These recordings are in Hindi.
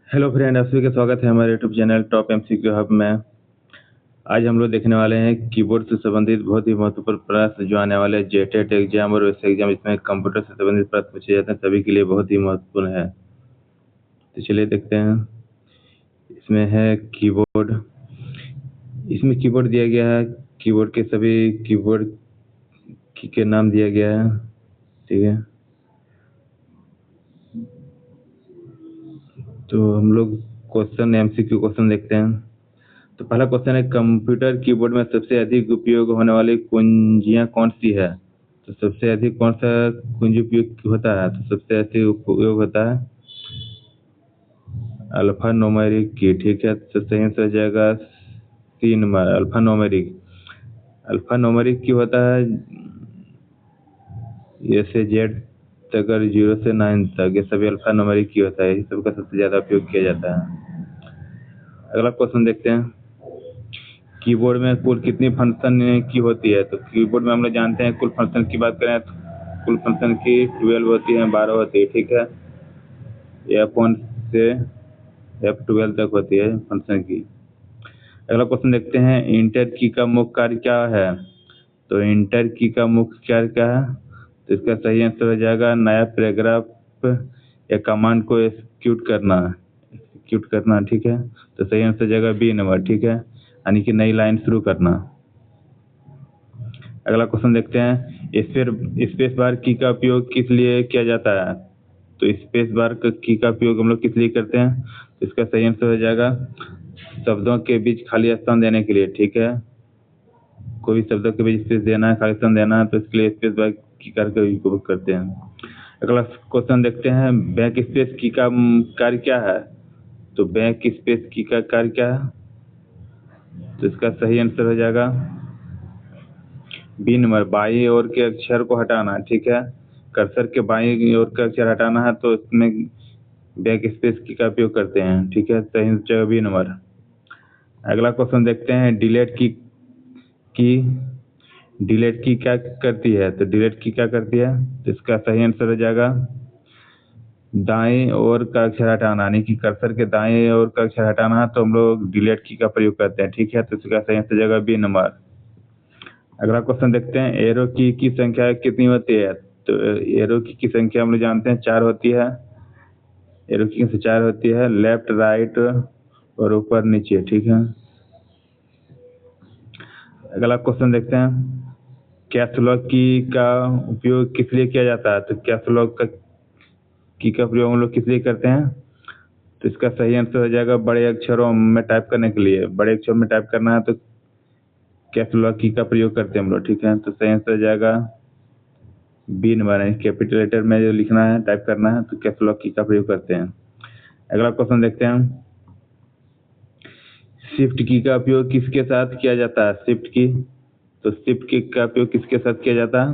हेलो फ्रेंड, आप सभी का स्वागत है हमारे YouTube channel top MCQ hub में। आज हम लोग देखने वाले हैं कीबोर्ड से संबंधित बहुत ही महत्वपूर्ण प्रश्न जो आने वाले जेटेट एग्जाम और वैसे एग्जाम, इसमें कंप्यूटर से संबंधित प्रश्न पूछे जाते हैं, सभी के लिए बहुत ही महत्वपूर्ण है। तो चलिए देखते हैं। इसमें है कीबोर्ड। इसमें कीबोर्ड दिया गया है, कीबोर्ड के सभी कीबोर्ड की के नाम दिया गया है। ठीक है, तो हम लोग क्वेश्चन एमसीक्यू क्वेश्चन देखते हैं। तो पहला क्वेश्चन है, कंप्यूटर कीबोर्ड में सबसे अधिक उपयोग होने वाली कुंजियां कौन सी है? तो सबसे अधिक कौन सा कुंजी उपयोग होता है? तो सबसे अधिक उपयोग होता है अल्फा न्यूमेरिक की। ठीक है, तो सही आंसर हो जाएगा C number, alpha numeric. Alpha numeric की होता है ए से जेड तक, और 0 से 9 तक, ये सभी अल्फा न्यूमेरिक की होता है। इस सबका सबसे ज्यादा उपयोग किया जाता है। अगला क्वेश्चन देखते हैं, कीबोर्ड में कुल कितनी फंक्शन की होती है? तो कीबोर्ड में हम लोग जानते हैं, कुल फंक्शन की बात करें तो कुल फंक्शन की 12 होती है, 12 होती है। ठीक है, F1 से F12 तक होती है फंक्शन की। अगला क्वेश्चन देखते हैं, इंटर की का मुख्य कार्य क्या है? तो इंटर की का मुख्य कार्य क्या है? तो इसका सही आंसर हो जाएगा नया पैराग्राफ या कमांड को एक्सिक्यूट करना। ठीक है, तो सही आंसर हो जाएगा बी नंबर। ठीक है, यानी कि नई लाइन शुरू करना। अगला क्वेश्चन देखते हैं, स्पेस बार की का उपयोग किस लिए किया जाता है? तो स्पेस बार की का उपयोग हम लोग किस लिए करते हैं? तो इसका सही आंसर हो जाएगा शब्दों के बीच खाली स्थान देने के लिए। ठीक है, कोई शब्दों के बीच स्पेस देना है, खाली स्थान देना है, तो इसके लिए स्पेस बार की का उपयोग करते हैं। अगला क्वेश्चन देखते हैं, बैक स्पेस की का कार्य क्या है? तो बैक स्पेस की का कार्य क्या है? तो इसका सही आंसर हो जाएगा बी नंबर, बाईं ओर के अक्षर को हटाना। ठीक है, कर्सर के बाईं ओर का अक्षर हटाना है, तो इसमें बैक स्पेस की का उपयोग करते हैं। ठीक है, सही जगह बी नंबर। अगला क्वेश्चन देखते हैं, की डिलीट की क्या करती है? तो डिलीट की क्या करती है? तो इसका सही आंसर हो जाएगा दाएं ओर का अक्षर हटाना, यानी कि कर्सर के दाएं ओर का अक्षर हटाना है, तो हम लोग डिलीट की का प्रयोग करते हैं। ठीक है, तो इसका सही आंसर हो जाएगा बी नंबर। अगला क्वेश्चन देखते हैं, एरो की संख्या कितनी होती है? तो एरो की संख्या हम लोग जानते हैं 4 होती है। एरो की से 4 होती है, लेफ्ट राइट और ऊपर नीचे। ठीक है, अगला क्वेश्चन देखते हैं, कैप्स लॉक की का उपयोग किस लिए किया जाता है? तो कैप्स लॉक का प्रयोग हम लोग किस लिए करते हैं? तो इसका सही आंसर हो जाएगा बड़े अक्षरों में टाइप करने के लिए। बड़े अक्षरों में टाइप करना है तो कैप्स लॉक की का प्रयोग करते हैं हम लोग। ठीक है, तो सही आंसर हो जाएगा बी नंबर, है कैपिटल लेटर में जो लिखना है, टाइप करना है, तो कैप्स लॉक की का प्रयोग करते हैं। अगला क्वेश्चन देखते हैं, शिफ्ट की का उपयोग किसके साथ किया जाता है? शिफ्ट की, तो शिफ्ट की का उपयोग किसके साथ किया जाता है?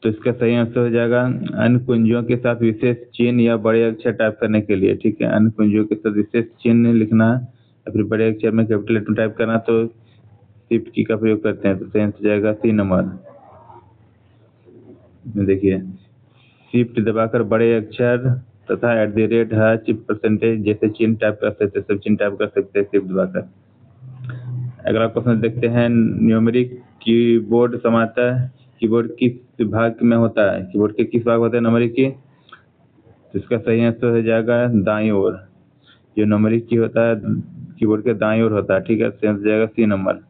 तो इसका सही आंसर हो जाएगा अन्य कुंजियों के साथ विशेष चिन्ह या बड़े अक्षर टाइप करने के लिए। ठीक है, अन्य कुंजियों के साथ विशेष चिन्ह लिखना या फिर बड़े अक्षर में कैपिटल लेटर में टाइप करना, तो शिफ्ट की का प्रयोग करते हैं। तो सही आंसर हो जाएगा सी नंबर। देखिए, शिफ्ट दबाकर बड़े अक्षर तथा @ परसेंटेज जैसे चिन्ह टाइप कर सकते हैं, सब चिन्ह टाइप कर सकते हैं शिफ्ट दबाकर। अगला क्वेश्चन देखते हैं, न्यूमेरिक कीबोर्ड समानता कीबोर्ड किस भाग में होता है? कीबोर्ड के किस भाग होता है न्यूमेरिक की? तो इसका सही आंसर हो जाएगा दाईं ओर। जो न्यूमेरिक की होता है कीबोर्ड के दाईं ओर होता है। ठीक है, सही आंसर हो जाएगा सी नंबर।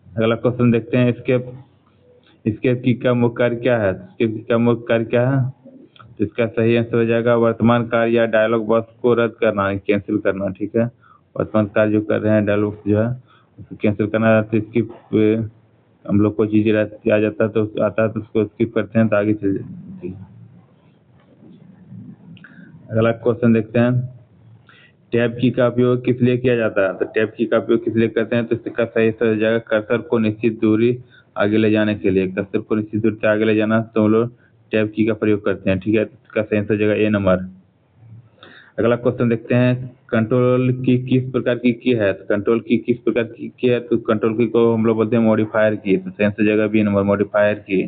अगला क्वेश्चन देखते हैं, एस्केप एस्केप की का मुख्य कार्य क्या है? एस्केप की का मुख्य कार्य क्या है? तो इसका सही आंसर हो जाएगा वर्तमान कार्य या डायलॉग बॉक्स को रद्द करना, कैंसिल करना। ठीक है, वर्तमान कार्य जो कर रहे हैं, डायलॉग जो है उसको कैंसिल करना है। तो स्किप हम लोग को चीजें आ जाता है, तो आता है तो उसको स्किप करते हैं तो आगे चल जाती है। अगला क्वेश्चन देखते हैं, टैब की का उपयोग किस लिए किया जाता है? तो टैब की का उपयोग किस लिए करते हैं? तो इसका सही आंसर हो जाएगा कर्सर को निश्चित दूरी आगे ले जाने के लिए। कर्सर को निश्चित दूरी से आगे ले जाना, तो हम लोग टैब की का प्रयोग करते हैं। ठीक है, इसका सही आंसर हो जाएगा ए नंबर। अगला क्वेश्चन देखते हैं, कंट्रोल की किस प्रकार की है? तो कंट्रोल की किस प्रकार की है? तो कंट्रोल की को हम लोग बोलते हैं मॉडिफायर की। तो सही आंसर हो जाएगा बी नंबर, मॉडिफायर की।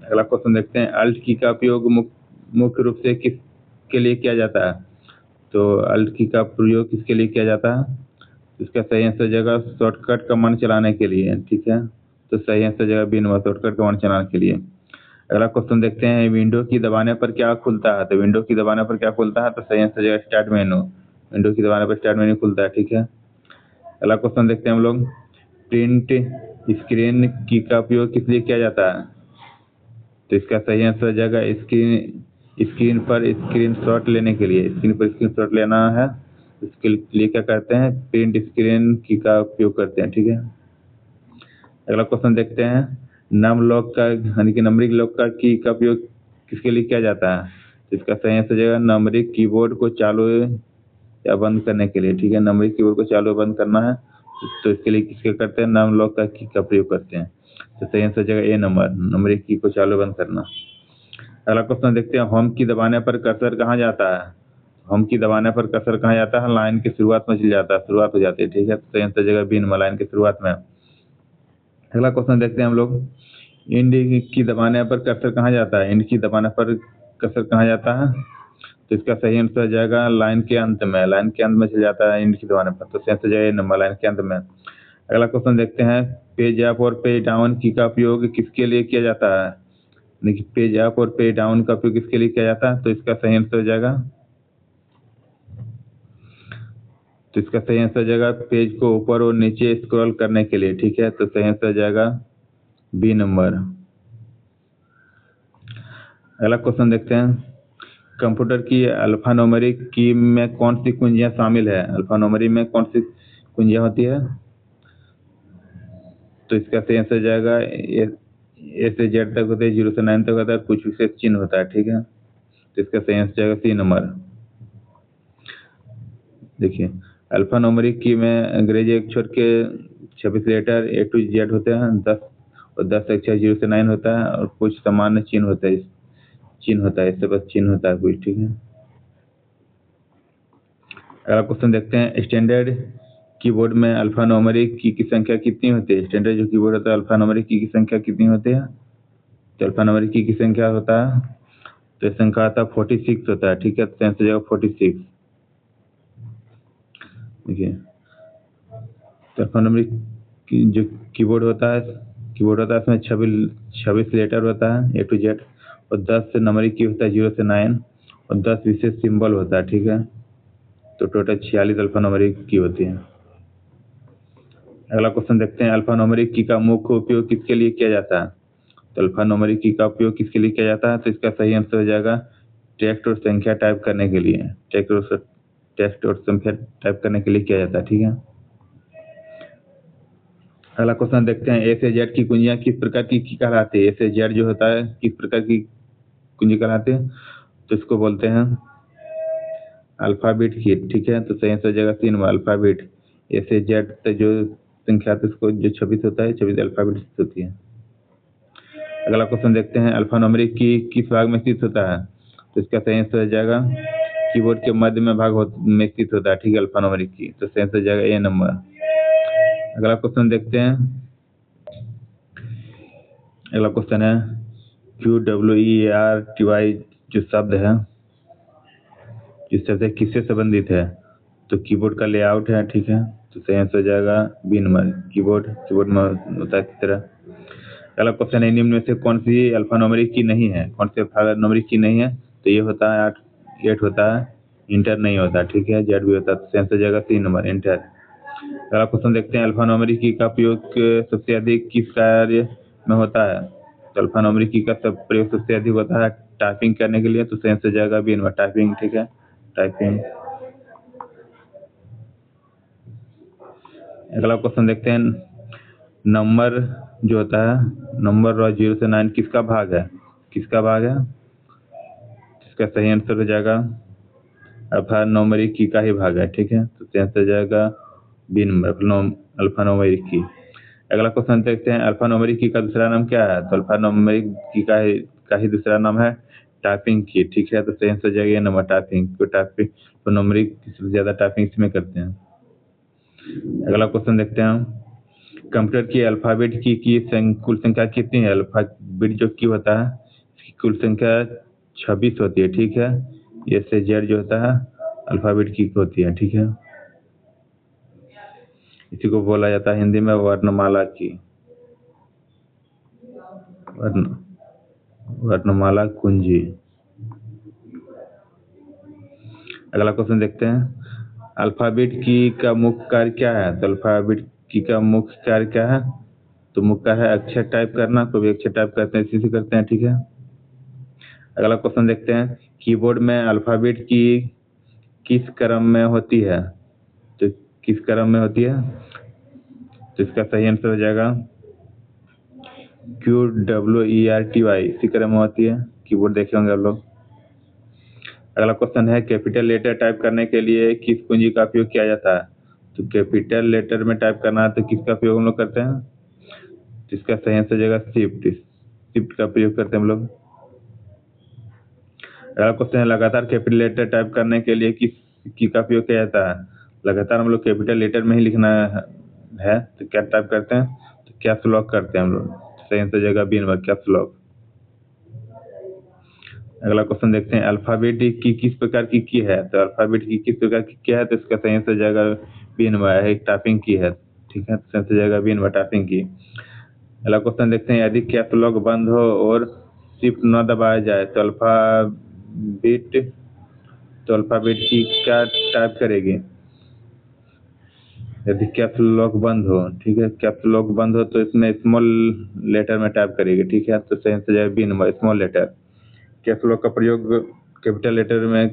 अगला क्वेश्चन देखते हैं, अल्ट की का उपयोग मुख्य रूप से किस किसके लिए किया जाता है? तो अल्ट की का प्रयोग किसके लिए किया जाता है? इसका सही आंसर जगह शॉर्टकट कमांड चलाने के लिए, ठीक है। तो सही आंसर जगह बी नंबर, शॉर्टकट कमांड चलाने के लिए। अगला क्वेश्चन देखते हैं, विंडो की दबाने पर क्या खुलता है? तो विंडो की दबाने पर क्या खुलता है? तो सही आंसर जगह स्टार्ट मेनू। विंडो की दबाने पर स्टार्ट मेनू खुलता है, ठीक है। अगला क्वेश्चन देखते हैं हम लोग, प्रिंट स्क्रीन की का उपयोग किस लिए किया जाता है? तो इसका सही आंसर जगह स्क्रीन पर स्क्रीनशॉट लेने के लिए, स्क्रीन पर स्क्रीनशॉट लेना है, इसके लिए क्या करते हैं? प्रिंट स्क्रीन की का उपयोग करते हैं, ठीक है। अगला क्वेश्चन देखते हैं, नम लॉक का यानी कि नंबरिंग लॉक का की का उपयोग किसके लिए किया जाता है? तो इसका सही आंसर जगह नंबरिंग कीबोर्ड को चालू या बंद करने के लिए, ठीक है। नंबरिंग कीबोर्ड को चालू बंद करना है तो इसके लिए किसके करते हैं? नम लॉक का की का प्रयोग करते हैं। तो सही आंसर जगह ए नंबर, नंबरिंग की को चालू बंद करना। अगला क्वेश्चन देखते हैं, होम की दबाने पर कर्सर कहाँ जाता है? होम की दबाने पर कर्सर कहाँ जाता है? लाइन की शुरुआत में चल जाता है, शुरुआत हो जाती है, ठीक है। तो सही आंसर जगह बी नंबर, लाइन की शुरुआत में। अगला क्वेश्चन देखते हैं हम लोग, इंड की दबाने पर कर्सर कहाँ जाता है? इंड की दबाने पर कर्सर कहाँ जाता है? तो इसका सही आंसर जाएगा लाइन के अंत में, लाइन के अंत में चल जाता है इंड की दबाने पर। तो सही आंसर जाएगा नंबर, लाइन के अंत में। अगला क्वेश्चन देखते हैं, पेज अप और पेज डाउन की का उपयोग किसके लिए किया जाता है? देखिए, पेज अप और पेज डाउन का उपयोग किसके लिए किया जाता है? तो इसका सही आंसर हो जाएगा, तो इसका सही आंसर हो जाएगा पेज को ऊपर और नीचे स्क्रॉल करने के लिए, ठीक है। तो सही आंसर हो जाएगा बी नंबर। अगला क्वेश्चन देखते हैं, कंप्यूटर की अल्फान्यूमेरिक की में कौन सी कुंजियां शामिल है? अल्फान्यूमेरिक में कौन सी कुंजियां होती है? तो इसका सही आंसर जाएगा ए से जेड तक होते हैं, 0 से 9 तक होता है, कुछ विशेष चिन्ह होता है, ठीक है। तो इसका सही आंसर जाएगा सी नंबर। देखिए, अल्फान्यूमेरिक की में अंग्रेजी अक्षर के 26 लेटर ए टू जेड होते हैं, 10 अक्षर 0 से 9 होता है, और कुछ सामान्य चिन्ह होता है, चिन्ह होता है, इससे बस चिन्ह होता है कुछ, ठीक है। अगला क्वेश्चन देखते हैं, स्टैंडर्ड कीबोर्ड में अल्फान्यूमेरिक की संख्या कितनी होती है? स्टैंडर्ड जो कीबोर्ड होता है अल्फान्यूमेरिक की संख्या कितनी होती है? तो अल्फान्यूमेरिक की संख्या होता है, तो संख्या आता है 46 होता है, ठीक है। तो आंसर जाएगा 46। देखिए, तो अल्फान्यूमेरिक की जो कीबोर्ड होता है उसमें 26 लेटर होता है ए टू जेड, और 10 नंबरिक की होता है 0 से 9, और 10 विशेष सिंबल होता है, ठीक है। तो टोटल 46 अल्फान्यूमेरिक की होती है। अगला क्वेश्चन देखते हैं, अल्फान्यूमेरिक की का मुख्य उपयोग किसके लिए किया जाता है? तो अल्फान्यूमेरिक की का उपयोग किसके लिए किया जाता है? तो इसका सही आंसर हो जाएगा टेक्स्ट और संख्या टाइप करने के लिए, टेक्स्ट और संख्या टाइप करने के लिए किया जाता है, ठीक है। अगला क्वेश्चन देखते हैं, ए से जेड की कुंजियां किस प्रकार की कहलाती है? ए से जेड जो होता है किस प्रकार की कुंजी कहलाती है? तो इसको बोलते हैं अल्फाबेट की, ठीक है। तो सही आंसर हो जाएगा 3 अल्फाबेट। ए से जेड तक जो संख्या है उसको जो 26 होता है, 26 अल्फाबेट होती है। अगला क्वेश्चन देखते हैं, अल्फान्यूमेरिक की किस भाग में स्थित होता है? तो इसका सही आंसर हो जाएगा कीबोर्ड के मध्य में में स्थित होता है, ठीक है, अल्फान्यूमेरिक की। तो सही आंसर हो जाएगा ए नंबर। अगला क्वेश्चन देखते हैं, अगला क्वेश्चन है, QWERTY जो शब्द है, इस शब्द किससे संबंधित है? तो कीबोर्ड का लेआउट है, ठीक है। तो सही आंसर हो जाएगा बी नंबर, कीबोर्ड में होता है किस तरह। अगला क्वेश्चन है, निम्न में से कौन सी अल्फान्यूमेरिक की नहीं है? कौन सी अल्फान्यूमेरिक की नहीं है? तो ये होता है 8 होता है, इंटर नहीं होता, ठीक है, जेड भी होता है। तो आंसर जाएगा 3 नंबर, इंटर। अगला क्वेश्चन देखते हैं, अल्फान्यूमेरिक की का प्रयोग सबसे अधिक किस कार्य में होता है? तो अल्फान्यूमेरिक की का सब प्रयोग सबसे अधिक होता है टाइपिंग करने के लिए। तो आंसर जाएगा बी नंबर, टाइपिंग, ठीक है, टाइपिंग। अगला क्वेश्चन देखते हैं, नंबर जो होता है, नंबर रो 0 से 9 किसका भाग है? किसका भाग है? इसका सही आंसर हो जाएगा अल्फान्यूमेरिक की का ही भाग है, ठीक है। तो आंसर हो जाएगा बी नंबर, अल्फान्यूमेरिक की। अगला क्वेश्चन देखते हैं, अल्फान्यूमेरिक की का दूसरा नाम क्या है? तो अल्फान्यूमेरिक की का ही दूसरा नाम है टाइपिंग की, ठीक है। तो सही आंसर हो जाएगा ये नंबर, टाइपिंग। तो टाइपिंग तो न्यूमेरिक सबसे ज्यादा टाइपिंग इसमें करते हैं। अगला क्वेश्चन देखते हैं, कंप्यूटर की अल्फाबेट की कुल संख्या कितनी है? अल्फाबेट जो की होता है इसकी कुल संख्या 26 होती है, ठीक है। ए से जेड जो होता है अल्फ़ाबेट की होती है, ठीक है। इसी को बोला जाता है हिंदी में वर्णमाला की, वर्णमाला कुंजी। अगला क्वेश्चन देखते हैं, अल्फ़ाबेट की का मुख्य कार्य क्या है? तो अल्फ़ाबेट की का मुख्य कार्य क्या है? तो मुख्य कार्य है अक्षर टाइप करना, कोई भी अक्षर टाइप करते हैं इसी से करते हैं, ठीक है। अगला क्वेश्चन देखते हैं, कीबोर्ड में अल्फ़ाबेट की किस क्रम में होती है? तो किस क्रम में होती है? तो इसका सही आंसर हो जाएगा QWERTY, इसी क्रम में होती है। कीबोर्ड देखे होंगे आप लोग। अगला क्वेश्चन है, कैपिटल लेटर टाइप करने के लिए किस कुंजी का उपयोग किया जाता है? तो कैपिटल लेटर में टाइप करना है तो किसका उपयोग हम लोग करते हैं? तो इसका सही आंसर हो जाएगा शिफ्ट, शिफ्ट का प्रयोग करते हैं हम लोग। अगला क्वेश्चन है, लगातार कैपिटल लेटर टाइप करने के लिए किस की का उपयोग किया जाता है? लगातार हम लोग कैपिटल लेटर में ही लिखना है तो क्या टाइप करते हैं? तो कैप्स लॉक करते हैं हम लोग। सही आंसर हो जाएगा बी नंबर, कैप्स लॉक। अगला क्वेश्चन देखते हैं, अल्फ़ाबेट की किस प्रकार की है? तो अल्फ़ाबेट की किस प्रकार की है? तो इसका सही आंसर हो जाएगा बी नंबर, एक टाइपिंग की है, ठीक है। सही आंसर हो जाएगा बी नंबर, टाइपिंग की। अगला क्वेश्चन देखते हैं, यदि कैप्स लॉक बंद हो और शिफ्ट न दबाया जाए तो अल्फ़ाबेट की क्या टाइप करेगी? यदि कैप्स लॉक बंद हो, ठीक है, कैप्स लॉक बंद हो तो इसमें स्मॉल लेटर में टाइप करेगी, ठीक है। तो सही आंसर हो जाएगा B number, small letter. Caps lock का प्रयोग कैपिटल लेटर में,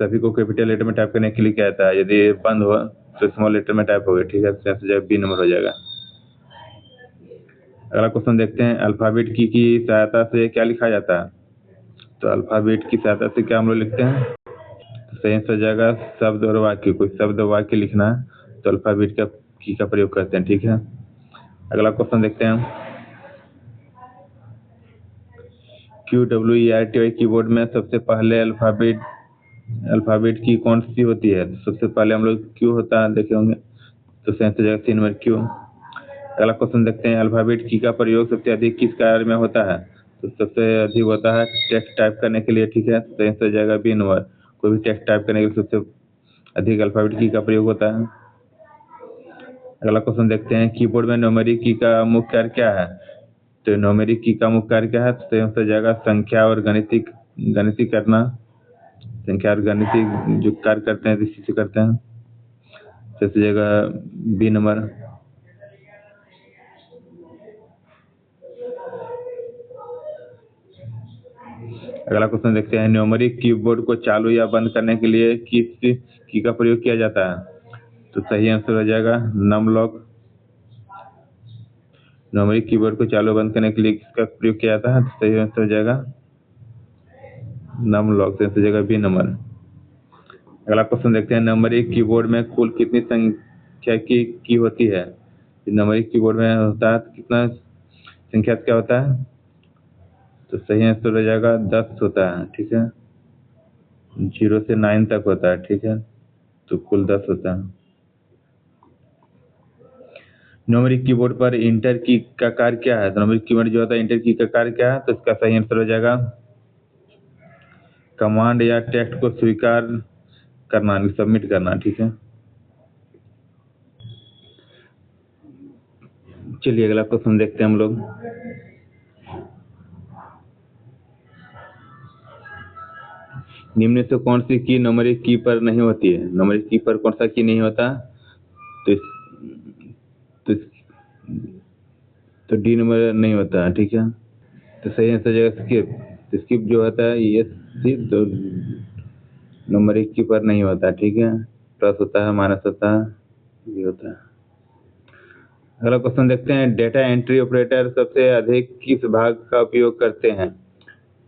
सभी को कैपिटल लेटर में टाइप करने के लिए क्या आता है? यदि बंद हो तो स्मॉल लेटर में टाइप होगी, ठीक है। तो आंसर बी नंबर हो जाएगा। अगला क्वेश्चन देखते हैं, अल्फ़ाबेट की सहायता से क्या लिखा जाता है? तो अल्फ़ाबेट की सहायता से क्या हम लोग लिखते हैं? तो सही आंसर हो जाएगा शब्द और वाक्य, कोई शब्द वाक्य लिखना है तो अल्फ़ाबेट का प्रयोग करते हैं, ठीक है। अगला क्वेश्चन देखते हैं, QWERTY कीबोर्ड में सबसे पहले अल्फ़ाबेट की कौन सी होती है? तो सबसे पहले हम लोग क्यू होता है, देखे होंगे। तो सही आंसर हो जाएगा 3 नंबर क्यू। अगला क्वेश्चन देखते हैं, अल्फ़ाबेट की का प्रयोग सबसे अधिक किस कार्य में होता है? तो सबसे अधिक होता है टेक्स्ट टाइप करने के लिए, ठीक है। तो सही आंसर हो जाएगा बी नंबर, कोई भी टेक्स्ट टाइप करने के लिए सबसे अधिक अल्फ़ाबेट की का प्रयोग होता है। अगला क्वेश्चन देखते हैं, कीबोर्ड में न्यूमेरिक की का मुख्य कार्य क्या है? तो न्यूमेरिक की का मुख्य कार्य क्या है? तो सही आंसर हो जाएगा संख्या और गणितीय करना, संख्या और गणितीय जो कार्य करते हैं इसी से करते हैं। सही जगह बी नंबर। अगला क्वेश्चन देखते हैं, न्यूमेरिक कीबोर्ड को चालू या बंद करने के लिए किस की का प्रयोग किया जाता है? तो सही आंसर हो जाएगा नम लॉक। न्यूमेरिक कीबोर्ड को चालू बंद करने के लिए किसका प्रयोग किया जाता है? तो सही आंसर हो जाएगा नम लॉक। सही आंसर हो जाएगा बी नंबर। अगला क्वेश्चन देखते हैं, न्यूमेरिक कीबोर्ड में कुल कितनी संख्या की होती है? न्यूमेरिक कीबोर्ड में होता है तो कितना संख्या क्या होता है? तो सही आंसर हो जाएगा 10 होता है, ठीक है। 0 से 9 तक होता है, ठीक है। तो कुल 10 होता है। न्यूमेरिक कीबोर्ड पर इंटर की का कार्य क्या है? तो न्यूमेरिक कीबोर्ड जो होता है इंटर की का कार्य क्या है? तो इसका सही आंसर हो जाएगा कमांड या टेक्स्ट को स्वीकार करना, सबमिट करना, ठीक है। चलिए अगला क्वेश्चन देखते हैं हम लोग। निम्न से कौन सी की न्यूमेरिक की पर नहीं होती है? न्यूमेरिक की पर कौन सा की नहीं होता? तो तो, तो डी नंबर नहीं होता है, ठीक है। तो सही आंसर हो जाएगा स्किप। तो स्किप जो होता है ये सिर्फ तो न्यूमेरिक की पर नहीं होता, ठीक है। प्लस होता है, माइनस होता है, ये होता है। अगला क्वेश्चन देखते हैं, डेटा एंट्री ऑपरेटर सबसे अधिक किस भाग का उपयोग करते हैं?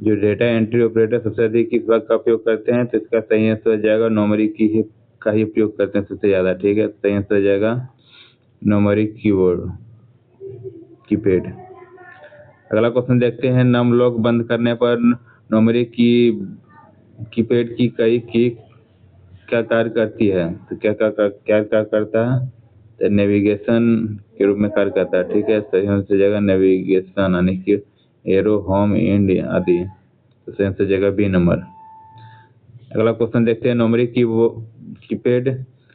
जो डेटा एंट्री ऑपरेटर सबसे अधिक किस भाग का उपयोग करते हैं? तो इसका सही आंसर हो जाएगा न्यूमेरिक का ही उपयोग करते हैं सबसे ज़्यादा, ठीक है। सही आंसर हो जाएगा न्यूमेरिक कीबोर्ड, कीपैड। अगला क्वेश्चन देखते हैं, नम लॉक बंद करने पर न्यूमेरिक कीपैड की कई की क्या कार्य करती है? तो क्या करता है? तो नेविगेशन के रूप में कार्य करता है, ठीक है। सही आंसर जगह नेविगेशन यानी कि एरो, होम, एंड आदि। तो सही आंसर जगह बी नंबर। अगला क्वेश्चन देखते हैं, न्यूमेरिक कीपैड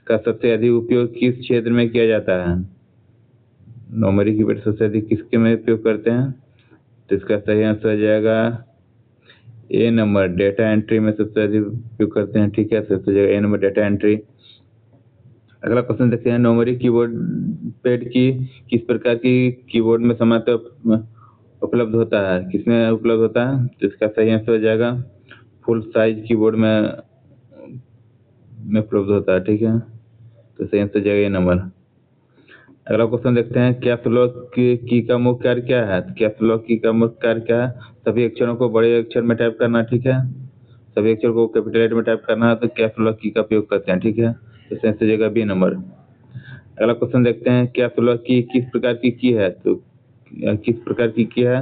का सबसे अधिक उपयोग किस क्षेत्र में किया जाता है? न्यूमेरिक कीपैड सबसे अधिक किसके में उपयोग करते हैं? तो इसका सही आंसर हो जाएगा ए नंबर, डेटा एंट्री में सबसे अधिक उपयोग करते हैं। ठीक है, सबसे जगह ए नंबर, डेटा एंट्री। अगला क्वेश्चन देखते हैं, न्यूमेरिक कीबोर्ड पैड की किस प्रकार की कीबोर्ड में सामान्यतः उपलब्ध होता है? किसमें उपलब्ध होता है? तो इसका सही आंसर हो जाएगा फुल साइज कीबोर्ड में उपलब्ध होता है। ठीक है, तो सही आंसर हो जाएगा ए नंबर। अगला क्वेश्चन देखते हैं, कैप्स लॉक की का मुख्य कार्य क्या है? कैप्स लॉक की का मुख्य कार्य क्या है? सभी अक्षरों को बड़े अक्षर में टाइप करना। ठीक है, सभी अक्षर को कैपिटल लेटर में टाइप करना है, तो कैप्स लॉक की का उपयोग करते हैं। ठीक है, तो सही आंसर हो जाएगा बी नंबर। अगला क्वेश्चन देखते हैं, कैप्स लॉक की किस प्रकार की है? तो किस प्रकार की है?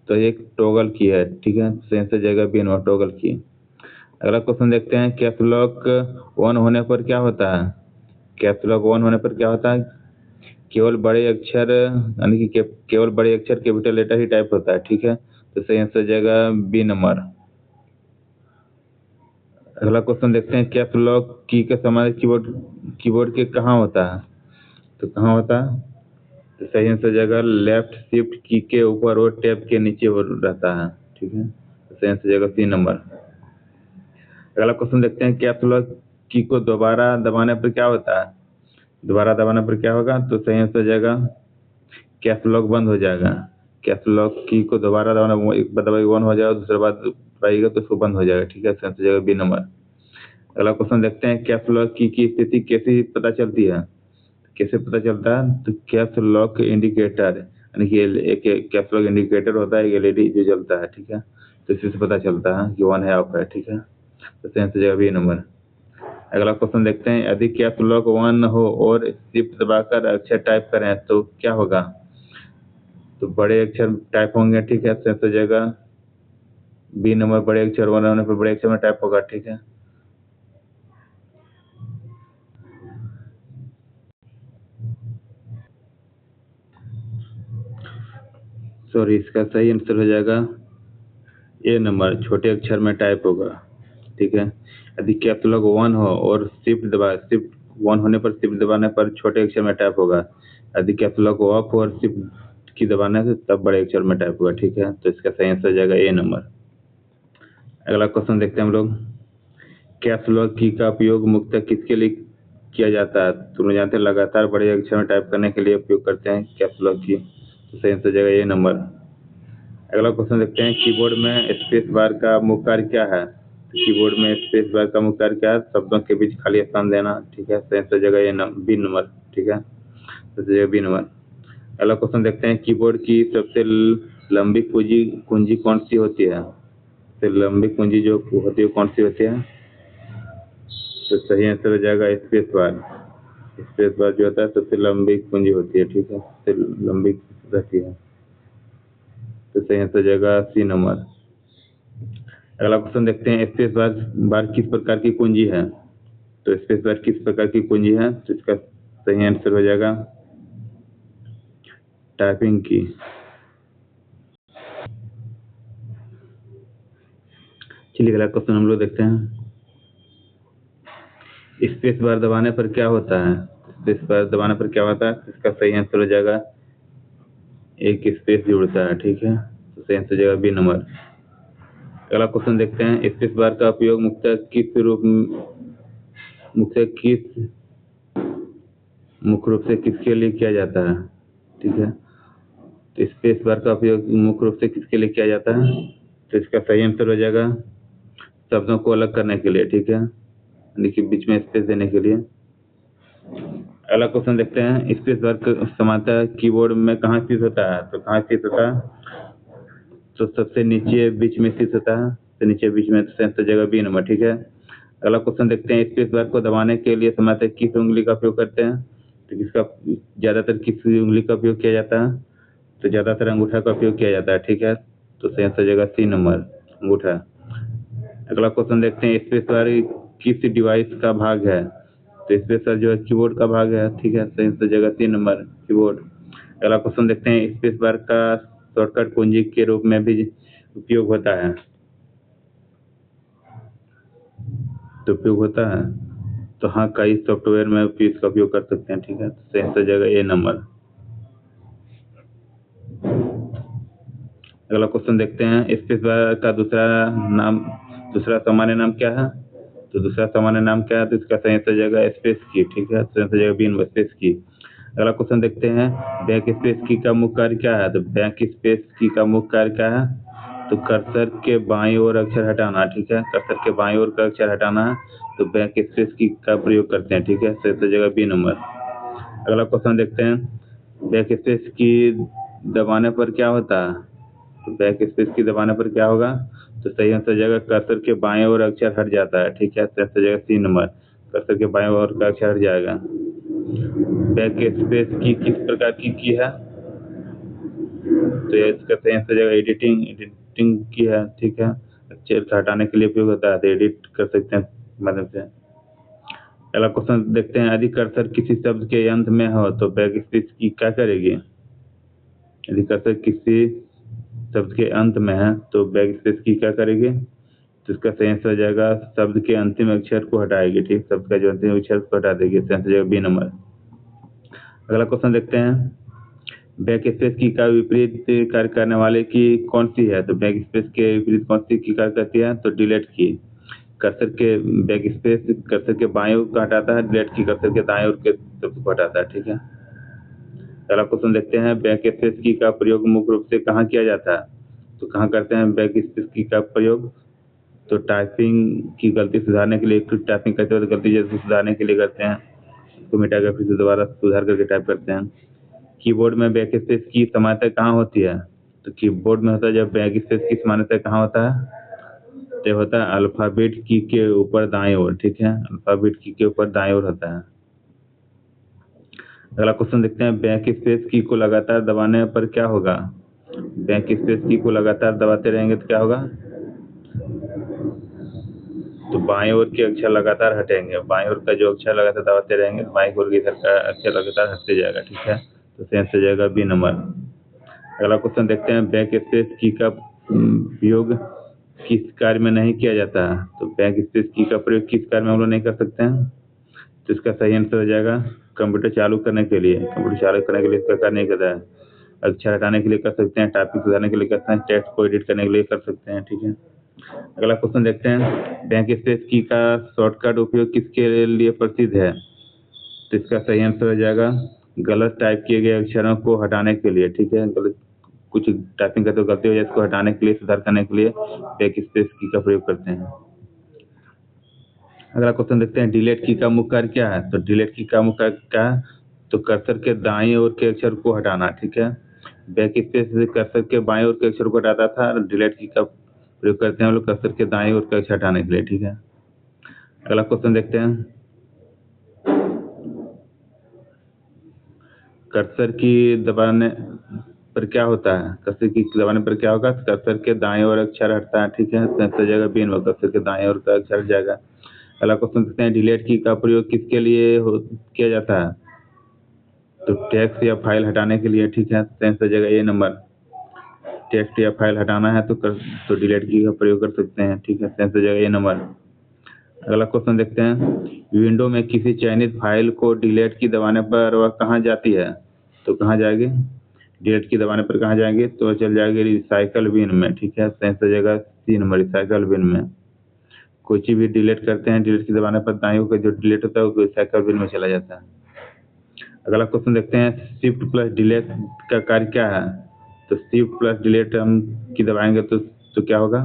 तो एक टॉगल की है। ठीक है, सही आंसर हो जाएगा बी नंबर, टॉगल की। अगला क्वेश्चन देखते हैं, कैप्स लॉक ऑन होने पर क्या होता है? कैप्स लॉक ऑन होने पर क्या होता है? केवल बड़े अक्षर, यानी कि केवल बड़े अक्षर कैपिटल लेटर ही टाइप होता है। ठीक है, तो सही आंसर हो जाएगा बी नंबर। अगला क्वेश्चन देखते हैं, कैप्स लॉक की का इस्तेमाल कीबोर्ड के कहाँ होता है? तो कहाँ होता है? तो सही आंसर हो जाएगा लेफ्ट शिफ्ट की के ऊपर और टैब के नीचे रहता है। ठीक है, तो सही आंसर हो जाएगा सी नंबर। अगला क्वेश्चन देखते हैं, कैप्स लॉक की को दोबारा दबाने पर क्या होता है? दोबारा दबाने पर क्या होगा? तो सही आंसर हो जाएगा कैप्स लॉक बंद हो जाएगा। कैप्स लॉक की को दोबारा दबाना, एक बार दबाई ऑन हो जाएगा, दूसरे बार दबाइएगा तो उसको बंद हो जाएगा। ठीक है, सही आंसर हो जाएगा बी नंबर। अगला क्वेश्चन देखते हैं, कैप्स लॉक की स्थिति कैसे पता चलती है? कैसे पता चलता है? तो कैप्स लॉक इंडिकेटर, यानी कि एक कैप्स लॉक इंडिकेटर होता है, एक एलईडी जो जलता है। ठीक है, तो इसी से पता चलता है कि ऑन है ऑफ है। ठीक है, तो सही आंसर हो जाएगा बी नंबर। अगला क्वेश्चन देखते हैं, यदि कैप्स लॉक ऑन हो और शिफ्ट दबाकर अक्षर टाइप करें तो क्या होगा? तो बड़े अक्षर टाइप होंगे। ठीक है, सही हो जाएगा बी नंबर, बड़े अक्षर ऑन होने पर बड़े अक्षर में टाइप होगा। ठीक है, सॉरी, इसका सही आंसर हो जाएगा ए नंबर, छोटे अक्षर में टाइप होगा। ठीक है, यदि कैप्स लॉक ऑन हो और शिफ्ट ऑन होने पर शिफ्ट दबाने पर छोटे अक्षर में टाइप होगा। यदि कैप्स लॉक ऑफ हो और शिफ्ट की दबाने से तब बड़े अक्षर में टाइप होगा। ठीक है, तो इसका सही आंसर हो जाएगा ए नंबर। अगला क्वेश्चन देखते हैं हम लोग, कैप्स लॉक की का उपयोग मुख्यतः किसके लिए किया जाता है? तुम लोग जानते हैं, लगातार बड़े अक्षर में टाइप करने के लिए उपयोग करते हैं कैप्स लॉक की, तो सही आंसर हो जाएगा ए नंबर। अगला क्वेश्चन देखते हैं, कीबोर्ड में स्पेस बार का मुख्य कार्य क्या है? तो कीबोर्ड में स्पेस बार का मुख्य कार्य क्या है? शब्दों के बीच खाली स्थान देना। ठीक है, सही आंसर हो जाएगा ए बी नंबर। ठीक है, तो जाएगा बी नंबर। अगला क्वेश्चन देखते हैं, कीबोर्ड की सबसे लंबी कुंजी कौन सी होती है? सबसे लंबी कुंजी जो होती है कौन सी होती है? तो सही आंसर हो जाएगा स्पेस बार। स्पेस बार जो होता है सबसे लंबी कुंजी होती है। ठीक है, सबसे लंबी रहती है, तो सही आंसर हो जाएगा सी नंबर। अगला क्वेश्चन देखते हैं, स्पेस बार किस प्रकार की कुंजी है? तो स्पेस बार किस प्रकार की कुंजी है? तो इसका सही आंसर हो जाएगा टाइपिंग की। चलिए अगला क्वेश्चन हम लोग देखते हैं, स्पेस बार दबाने पर क्या होता है? स्पेस बार दबाने पर क्या होता है? इसका सही आंसर हो जाएगा एक स्पेस जुड़ता है। ठीक है, तो सही आंसर हो जाएगा बी नंबर। अगला क्वेश्चन देखते हैं, स्पेस बार का उपयोग मुख्य रूप से किसके लिए किया जाता है? ठीक है, तो स्पेस बार का उपयोग मुख्य रूप से किसके लिए किया जाता है? तो इसका सही आंसर हो जाएगा शब्दों को अलग करने के लिए। ठीक है, देखिए बीच में स्पेस देने के लिए। अगला क्वेश्चन देखते हैं, स्पेस बार सामान्यतः कीबोर्ड में कहाँ स्थित होता है? तो कहाँ स्थित होता है? तो सबसे नीचे बीच में स्थित होता है, तो नीचे बीच में, तो जगह बी नंबर। ठीक है, अगला क्वेश्चन देखते हैं, स्पेस बार को दबाने के लिए सामान्यतः किस उंगली का उपयोग करते हैं? तो किसका ज्यादातर किस उंगली का उपयोग किया जाता है? तो ज्यादातर अंगूठा का उपयोग किया जाता है। ठीक है, तो सही आंसर हो जाएगा सी नंबर, अंगूठा। अगला क्वेश्चन देखते हैं, स्पेस बार किस डिवाइस का भाग है? तो स्पेस बार जो है कीबोर्ड का भाग है। ठीक है, सही आंसर हो जाएगा सी नंबर, कीबोर्ड। अगला क्वेश्चन देखते हैं, स्पेस बार का शॉर्टकट कुंजी के रूप में भी उपयोग होता है। तो उपयोग होता है। तो हाँ, कई सॉफ्टवेयर में इसका उपयोग कर सकते हैं, ठीक है। तो सही आंसर जाएगा ए नंबर। अगला क्वेश्चन देखते हैं, स्पेस बार का दूसरा सामान्य नाम क्या है? तो दूसरा सामान्य नाम क्या है? तो इसका सही आंसर जाएगा स्पेस की, ठीक है। सही आंसर जाएगा बी, स्पेस की। अगला क्वेश्चन देखते हैं, बैक स्पेस की का मुख्य कार्य क्या है? तो बैक स्पेस की का मुख्य कार्य क्या है? तो कर्सर के बाईं ओर अक्षर हटाना, ठीक है। कर्सर के बाईं ओर का अक्षर हटाना है, तो बैक स्पेस की का प्रयोग करते हैं, ठीक है। सही आंसर जाएगा बी नंबर। अगला क्वेश्चन देखते हैं, बैक स्पेस की दबाने पर क्या होता है? तो बैक स्पेस की दबाने पर क्या होगा? तो सही आंसर जाएगा कर्सर के बाएं ओर अक्षर हट जाता है, ठीक है। सही आंसर जाएगा सी नंबर, कर्सर के बाएं ओर का अक्षर हट जाएगा। बैक स्पेस की किस प्रकार की है? तो इसका सही आंसर जाएगा एडिटिंग की है, ठीक है। अक्षर हटाने के लिए उपयोग होता है, तो एडिट कर सकते हैं माध्यम से। अगला क्वेश्चन देखते हैं, यदि कर्सर किसी शब्द के अंत में हो तो बैक स्पेस की क्या करेगी? यदि कर्सर किसी शब्द के अंत में है तो बैक स्पेस की क्या करेगी? तो इसका सही आंसर हो जाएगा शब्द के अंतिम अक्षर को हटाएगी, ठीक। शब्द का जो अंतिम अक्षर को हटा देगी। सही आंसर जाएगा बी नंबर। अगला क्वेश्चन देखते हैं, बैक स्पेस की का विपरीत कार्य करने वाले की कौन सी है? तो बैक स्पेस के विपरीत कौन सी की कार्य करती है? तो डिलीट की। कर्सर के बैक स्पेस कर्सर के बाएं ओर को हटाता है, डिलीट की कर्सर के दाएं ओर के शब्द को हटाता है, ठीक है। अगला क्वेश्चन देखते हैं, बैक स्पेस की का प्रयोग मुख्य रूप से कहाँ किया जाता है? तो कहाँ करते हैं बैक स्पेस की का प्रयोग? तो टाइपिंग की गलती सुधारने के लिए, टाइपिंग करते वक्त गलती जैसे सुधारने के लिए करते हैं, उसको मिटा कर फिर से दोबारा सुधार करके टाइप करते हैं। कीबोर्ड में बैक स्पेस की समानता कहाँ होती है? तो कीबोर्ड में होता है जब बैक स्पेस की समानता कहाँ होता है? तो होता है अल्फाबेट की के ऊपर दाएं ओर, ठीक है। अल्फाबेट की के ऊपर दाएं ओर होता है। अगला क्वेश्चन देखते हैं, बैक स्पेस की को लगातार दबाने पर क्या होगा? बैक स्पेस की को लगातार दबाते रहेंगे तो क्या होगा? तो बाएं ओर के अक्षर लगातार हटेंगे, बाएं ओर का जो अक्षर लगातार दबाते रहेंगे बाएं ओर के इधर का अक्षर लगातार हटते जाएगा, ठीक है। तो सही आंसर जाएगा बी नंबर। अगला क्वेश्चन देखते हैं, बैक स्पेस की का प्रयोग किस कार्य में नहीं किया जाता है? तो बैक स्पेस की का प्रयोग किस कार्य में हम लोग नहीं कर सकते हैं? तो इसका सही आंसर हो जाएगा कंप्यूटर चालू करने के लिए। कंप्यूटर चालू करने के लिए इसका कार्य नहीं करता है। अक्षर हटाने के लिए कर सकते हैं, टाइपिंग सुधारने के लिए करते हैं, टेक्स्ट को एडिट करने के लिए कर सकते हैं, ठीक है। अगला क्वेश्चन देखते हैं, बैक स्पेस की का शॉर्टकट उपयोग किसके लिए प्रसिद्ध है? तो इसका सही आंसर हो जाएगा गलत टाइप किए गए अक्षरों को हटाने के लिए, ठीक है। गलत कुछ टाइपिंग करते गलती हो जाए इसको हटाने के लिए, सुधार करने के लिए बैक स्पेस की का प्रयोग करते हैं। अगला क्वेश्चन देखते हैं, डिलीट की का मुख्य कार्य क्या है? तो डिलीट की का मुख्य कार्य क्या है? तो कर्सर के दाईं ओर के अक्षर को हटाना, ठीक है। बैक स्पेस से कर्सर के बाएं ओर के अक्षर को हटाता था, डिलीट की का प्रयोग करते हैं हम लोग कर्सर के दाएं ओर का अक्षर हटाने के लिए, ठीक है। अगला क्वेश्चन देखते हैं, कर्सर की दबाने पर क्या होता है? कर्सर की दबाने पर क्या होगा? कर्सर के दाएं ओर अक्षर हटता है, ठीक है। तो जगह बी में कर्सर के दाएं ओर का अक्षर हट जाएगा। अगला क्वेश्चन देखते हैं, डिलीट की का प्रयोग किसके लिए किया जाता है? तो टेक्स्ट या फाइल हटाने के लिए, ठीक है। तो जगह ए नंबर, टेक्स्ट या फाइल हटाना है तो डिलीट की का प्रयोग कर सकते हैं, ठीक है। तो जगह ए नंबर। अगला क्वेश्चन देखते हैं, विंडो में किसी चयनित फाइल को डिलीट की दबाने पर वह कहाँ जाती है? तो कहाँ जाएगी? डिलीट की दबाने पर कहाँ जाएंगे? तो चल जाएगी रिसाइकल बिन में, ठीक है। तो जगह सी नंबर, रिसाइकल बिन में। कोई चीज भी डिलीट करते हैं, डिलीट की दबाने पर दाईं ओर जो डिलीट होता है वो रिसाइकल बिन में चला जाता है। अगला क्वेश्चन देखते हैं, शिफ्ट प्लस डिलीट का कार्य क्या है? तो शिफ्ट प्लस डिलीट हम की दबाएंगे तो क्या होगा?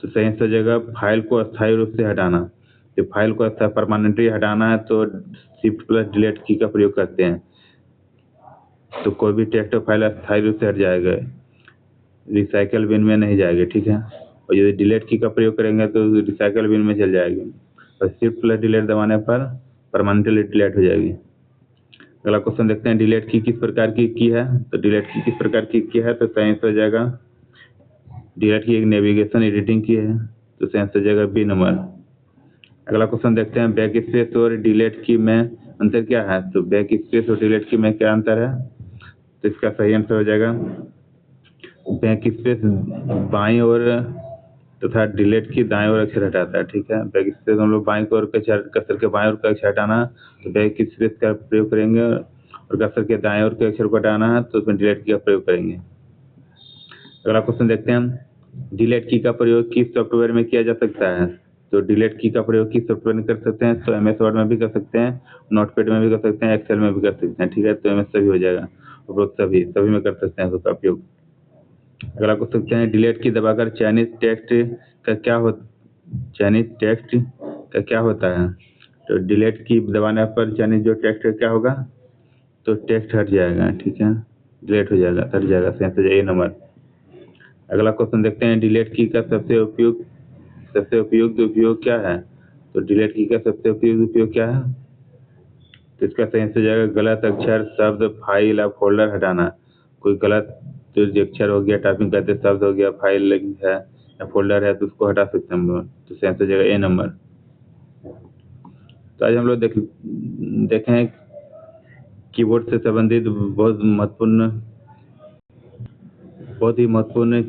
तो सही आंसर जगह फाइल को अस्थायी रूप से हटाना। जब फाइल को परमानेंटली हटाना है तो शिफ्ट प्लस डिलीट की का प्रयोग करते हैं, तो कोई भी टेक्स्ट फाइल अस्थायी रूप से हट जाएगा, रिसाइकल बिन में नहीं जाएगा, ठीक है। और यदि डिलीट की का प्रयोग करेंगे तो रिसाइकल बिन में चल जाएगी, और शिफ्ट प्लस डिलीट दबाने पर परमानेंटली डिलीट हो जाएगी। अगला क्वेश्चन देखते हैं, डिलीट की किस प्रकार की है? तो डिलीट की किस प्रकार की है? तो सही आंसर हो जाएगा डिलीट की एक नेविगेशन एडिटिंग की है, तो सही आंसर हो जाएगा बी नंबर। अगला क्वेश्चन देखते हैं, बैक स्पेस और डिलीट की में अंतर क्या है? तो बैक स्पेस और डिलीट की में क्या अंतर है? तो इसका सही आंसर हो जाएगा बैक स्पेस बाईं ओर तथा डिलीट की दाएं ओर अक्षर हटाता है। ठीक है, बैक स्पेस हम लोग बाएं ओर कर्सर के बाएं ओर का अक्षर हटाना तो बैक स्पेस का प्रयोग करेंगे, और कर्सर के दाएं ओर के अक्षर को हटाना है तो उसमें डिलीट की का प्रयोग करेंगे। अगला क्वेश्चन देखते हैं हम, डिलीट की का प्रयोग किस सॉफ्टवेयर में किया जा सकता है? तो डिलीट की का प्रयोग किस सॉफ्टवेयर में कर सकते हैं? तो MS वर्ड में भी कर सकते हैं, नोटपैड में भी कर सकते हैं, एक्सेल में भी कर सकते हैं। ठीक है, तो MS सभी हो जाएगा, उपरोक्त सभी में कर सकते हैं उसका उपयोग। अगला क्वेश्चन सकते हैं, डिलीट की दबाकर चाइनीज टेक्स्ट का क्या होता है? तो डिलीट की दबाने पर चाइनीज जो टेक्स्ट क्या होगा? तो टेक्स्ट हट जाएगा। ठीक है, डिलीट हो जाएगा, हट जाएगा, सेंस हो जाएगा नंबर। अगला क्वेश्चन देखते हैं, डिलीट की का सबसे उपयुक्त उपयोग क्या है? तो डिलीट की का सबसे उपयुक्त उपयोग क्या है? तो इसका सही आंसर हो जाएगा गलत अक्षर, शब्द, फाइल या फोल्डर हटाना। कोई गलत जो अक्षर हो गया, टाइपिंग करते शब्द हो गया, फाइल है या फोल्डर है तो उसको हटा सकते हैं हम लोग, तो सही आंसर हो जाएगा A नंबर। तो आज हम लोग देखें कीबोर्ड से संबंधित बहुत ही महत्वपूर्ण